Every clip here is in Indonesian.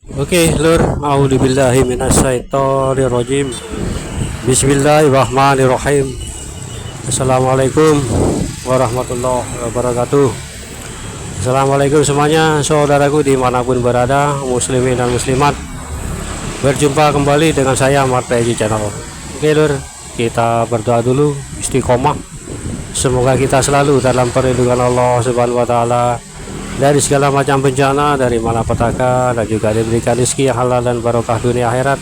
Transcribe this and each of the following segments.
Oke, Lur, a'udzubillahi minasyaitonirrajim. Bismillahirrahmanirrahim. Assalamualaikum warahmatullahi wabarakatuh. Assalamualaikum semuanya, saudaraku dimanapun berada, muslimin dan muslimat. Berjumpa kembali dengan saya Ahmad Paeji Channel. Oke, Lur, kita berdoa dulu, istiqomah. Semoga kita selalu dalam perlindungan Allah Subhanahu wa taala dari segala macam bencana, dari malapetaka, dan juga diberikan rezeki yang halal dan barokah dunia akhirat.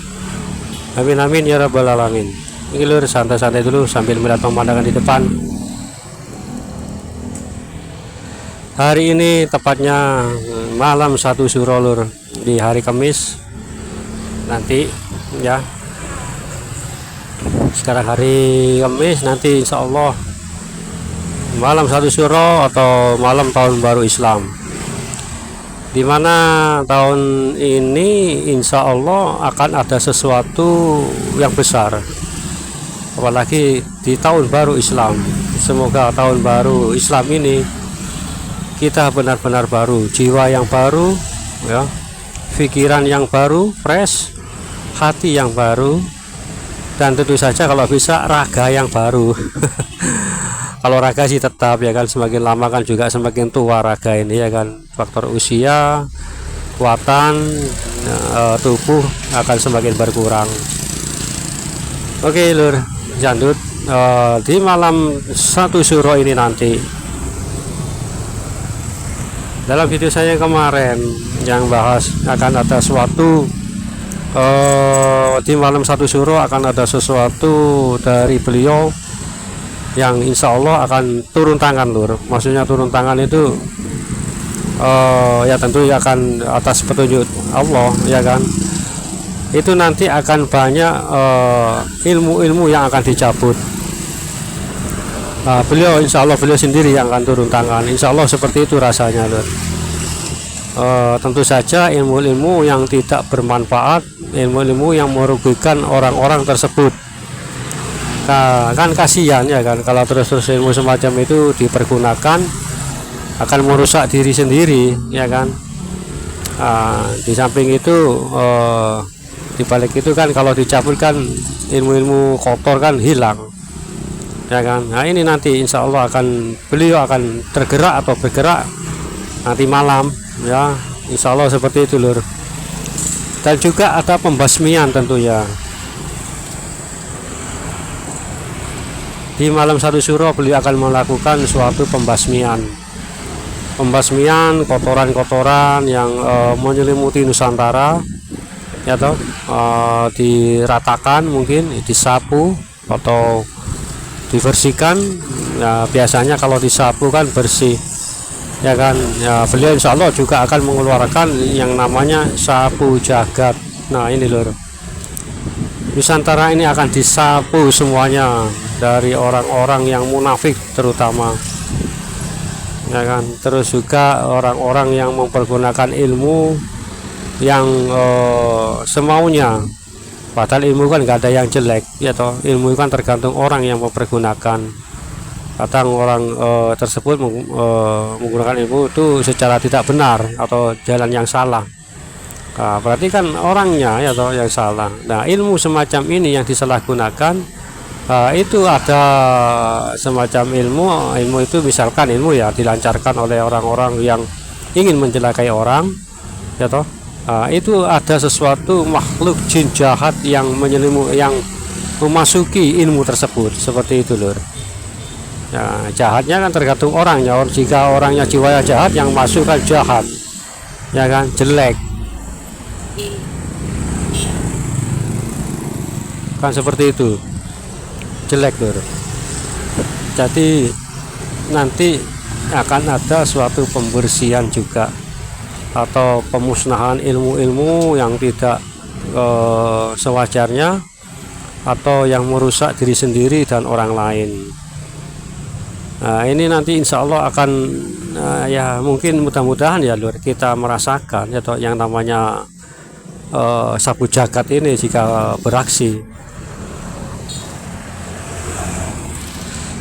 Amin amin ya rabbal alamin. Ini Lur, santai-santai dulu sambil melihat pemandangan di depan. Hari ini tepatnya malam 1 Syuro, Lur, di hari Kamis nanti ya. Sekarang hari Kamis, nanti insya Allah malam 1 Syuro atau malam tahun baru Islam, dimana tahun ini insya Allah akan ada sesuatu yang besar, apalagi di tahun baru Islam. Semoga tahun baru Islam ini kita benar-benar baru, jiwa yang baru ya, pikiran yang baru, fresh, hati yang baru, dan tentu saja kalau bisa raga yang baru. Kalau raga sih tetap ya kan, semakin lama kan juga semakin tua raga ini ya kan, faktor usia, kekuatan tubuh akan semakin berkurang. Oke, Lur, jandut, di malam 1 Syuro ini nanti, dalam video saya kemarin yang bahas akan ada suatu di malam 1 Syuro akan ada sesuatu dari beliau yang insya Allah akan turun tangan, Lur. Maksudnya turun tangan itu ya tentu ya akan atas petunjuk Allah ya kan. Itu nanti akan banyak ilmu-ilmu yang akan dicabut. Beliau insya Allah beliau sendiri yang akan turun tangan, insya Allah seperti itu rasanya, Lur. Tentu saja ilmu-ilmu yang tidak bermanfaat, ilmu-ilmu yang merugikan orang-orang tersebut. Nah, kan kasihan ya kan kalau terus-terus ilmu semacam itu dipergunakan, akan merusak diri sendiri ya kan. Di samping itu di balik itu kan kalau dicabut kan ilmu-ilmu kotor kan hilang ya kan. Nah, ini nanti insya Allah beliau akan tergerak atau bergerak nanti malam ya, insya Allah seperti itu, Lur. Dan juga ada pembasmian tentunya. Di malam 1 Syuro beliau akan melakukan suatu pembasmian kotoran-kotoran yang menyelimuti Nusantara ya toh, diratakan, mungkin disapu atau dibersihkan ya. Biasanya kalau disapu kan bersih ya kan ya. Beliau insya Allah juga akan mengeluarkan yang namanya sapu jagat. Nah, ini, Lur, Nusantara ini akan disapu semuanya dari orang-orang yang munafik terutama ya kan. Terus juga orang-orang yang mempergunakan ilmu yang semaunya, padahal ilmu kan nggak ada yang jelek ya toh. Ilmu kan tergantung orang yang mempergunakan. Kadang orang tersebut menggunakan ilmu itu secara tidak benar atau jalan yang salah. Nah, berarti kan orangnya ya toh yang salah. Nah, ilmu semacam ini yang disalahgunakan, itu ada semacam ilmu itu, misalkan ilmu ya dilancarkan oleh orang-orang yang ingin mencelakai orang ya toh. Itu ada sesuatu makhluk jin jahat yang yang memasuki ilmu tersebut, seperti itu, Lur. Ya, jahatnya kan tergantung orangnya. Jika orangnya jiwanya jahat, yang masuk kan jahat ya kan, jelek kan, seperti itu, jelek, Lur. Jadi nanti akan ada suatu pembersihan juga atau pemusnahan ilmu-ilmu yang tidak sewajarnya atau yang merusak diri sendiri dan orang lain. Nah, ini nanti insya Allah akan ya mungkin mudah-mudahan ya, Lur, kita merasakan ya toh, yang namanya sapu jagat ini jika beraksi.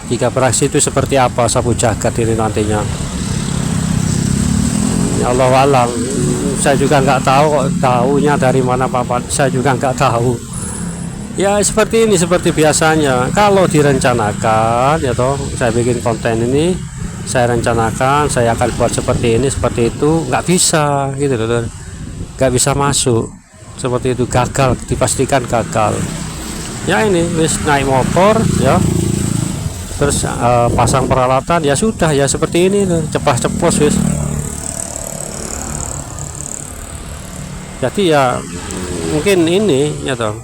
Jika beraksi itu seperti apa sapu jagat ini nantinya, ya Allah alam. saya juga nggak tahu kok, tahunya dari mana papan saya juga nggak tahu. Ya seperti ini, seperti biasanya kalau direncanakan ya toh, saya bikin konten ini, saya rencanakan saya akan buat seperti ini seperti itu, nggak bisa gitu loh, nggak bisa masuk seperti itu, gagal, dipastikan gagal. Ya ini wis naik motor ya, terus pasang peralatan ya sudah ya seperti ini loh, ceplos wis. Jadi ya mungkin ini ya toh,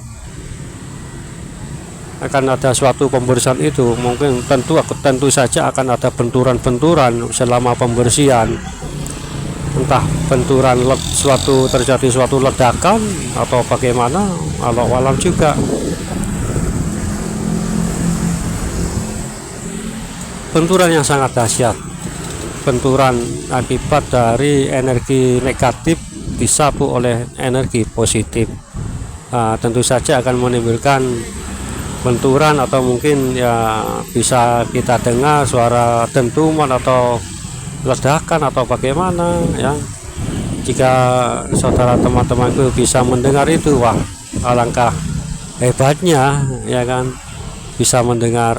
akan ada suatu pembersihan itu, mungkin tentu saja akan ada benturan-benturan selama pembersihan, entah benturan terjadi suatu ledakan atau bagaimana, Allah alam juga. Benturan yang sangat dahsyat, benturan akibat dari energi negatif disapu oleh energi positif. Nah, tentu saja akan menimbulkan benturan atau mungkin ya bisa kita dengar suara dentuman atau ledakan atau bagaimana ya. Jika saudara teman-temanku bisa mendengar itu, wah alangkah hebatnya ya kan, bisa mendengar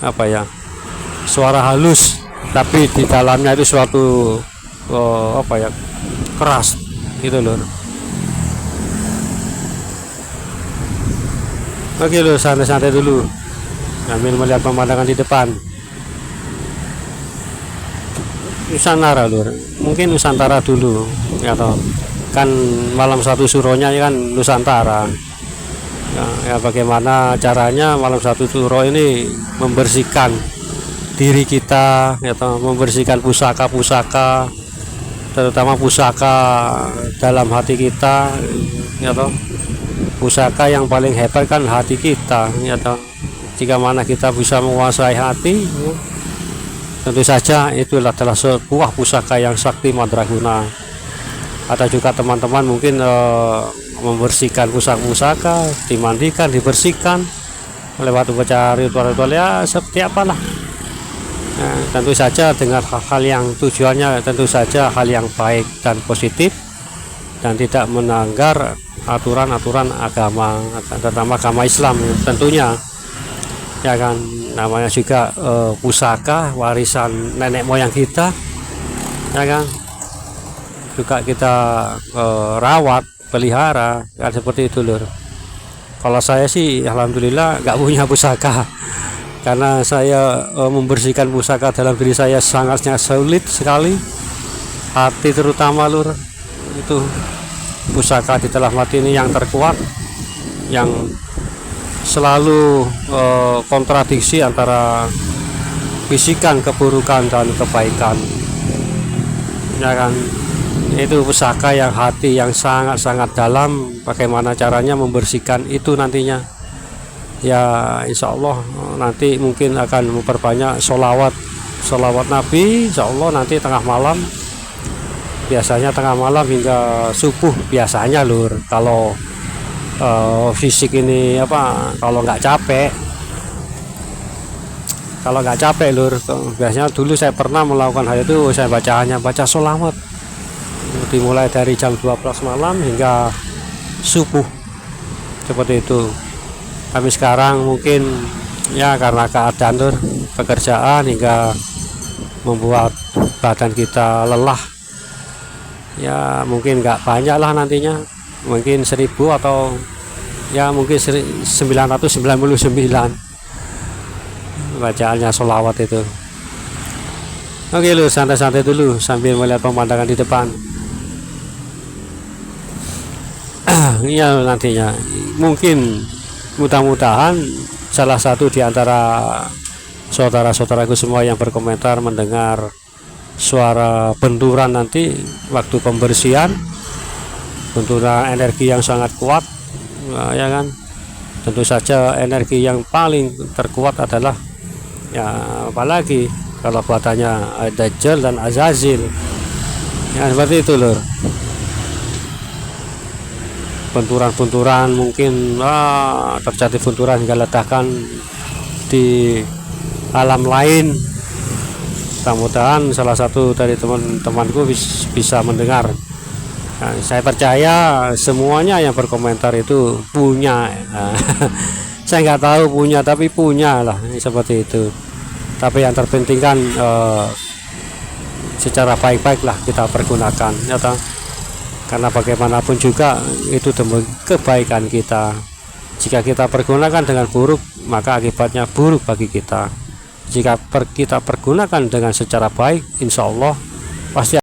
apa ya, suara halus tapi di dalamnya itu suatu apa ya, keras gitu loh. Oke loh, santai-santai dulu sambil melihat pemandangan di depan. Nusantara lur, mungkin Nusantara dulu ya toh, kan malam satu suronya kan Nusantara ya, bagaimana caranya malam satu suro ini membersihkan diri kita ya toh, membersihkan pusaka-pusaka, terutama pusaka dalam hati kita ya toh. Pusaka yang paling hebat kan hati kita ya toh. Jika mana kita bisa menguasai hati, tentu saja itu adalah sebuah pusaka yang sakti mandraguna. Ada juga teman-teman mungkin membersihkan pusaka-pusaka, dimandikan, dibersihkan lewat upacara ritual-ritual ya seperti apalah. Nah, tentu saja dengan hal-hal yang tujuannya tentu saja hal yang baik dan positif dan tidak melanggar aturan-aturan agama, terutama agama Islam tentunya ya kan. Namanya juga pusaka warisan nenek moyang kita ya kan, juga kita rawat, pelihara kan, seperti itu lur. Kalau saya sih alhamdulillah nggak punya pusaka, karena saya membersihkan pusaka dalam diri saya sangatnya sulit sekali, hati terutama lur. Itu pusaka di dalam hati ini yang terkuat, yang selalu kontradiksi antara bisikan keburukan dan kebaikan ya kan. Itu pusaka yang hati yang sangat-sangat dalam. Bagaimana caranya membersihkan itu nantinya ya, insya Allah nanti mungkin akan memperbanyak sholawat Nabi, insya Allah nanti tengah malam, biasanya tengah malam hingga subuh biasanya lur. Kalau fisik ini apa, kalau nggak capek lur, biasanya dulu saya pernah melakukan hal itu, saya baca sholawat dimulai dari jam 12 malam hingga subuh seperti itu. Tapi sekarang mungkin ya karena keadaan lur, pekerjaan hingga membuat badan kita lelah ya, mungkin nggak banyak lah nantinya, mungkin 1000 atau ya mungkin 999 bacaannya sholawat itu. Oke lu, santai-santai dulu sambil melihat pemandangan di depan. Iya nantinya mungkin mudah-mudahan salah satu di antara saudara-saudaraku semua yang berkomentar mendengar suara benturan nanti waktu pembersihan, benturan energi yang sangat kuat ya kan. Tentu saja energi yang paling terkuat adalah ya, apalagi kalau buatannya Dajjal dan Azazil ya, seperti itu lur. Benturan-benturan mungkin terjadi benturan hingga ledakan di alam lain Mudah-mudahan salah satu dari teman-temanku bisa mendengar. Nah, saya percaya semuanya yang berkomentar itu punya. Nah, saya nggak tahu punya, tapi punya lah, seperti itu. Tapi yang terpenting kan secara baik-baik lah kita pergunakan, ya toh? Karena bagaimanapun juga itu demi kebaikan kita. Jika kita pergunakan dengan buruk, maka akibatnya buruk bagi kita. Jika kita pergunakan dengan secara baik, insya Allah pasti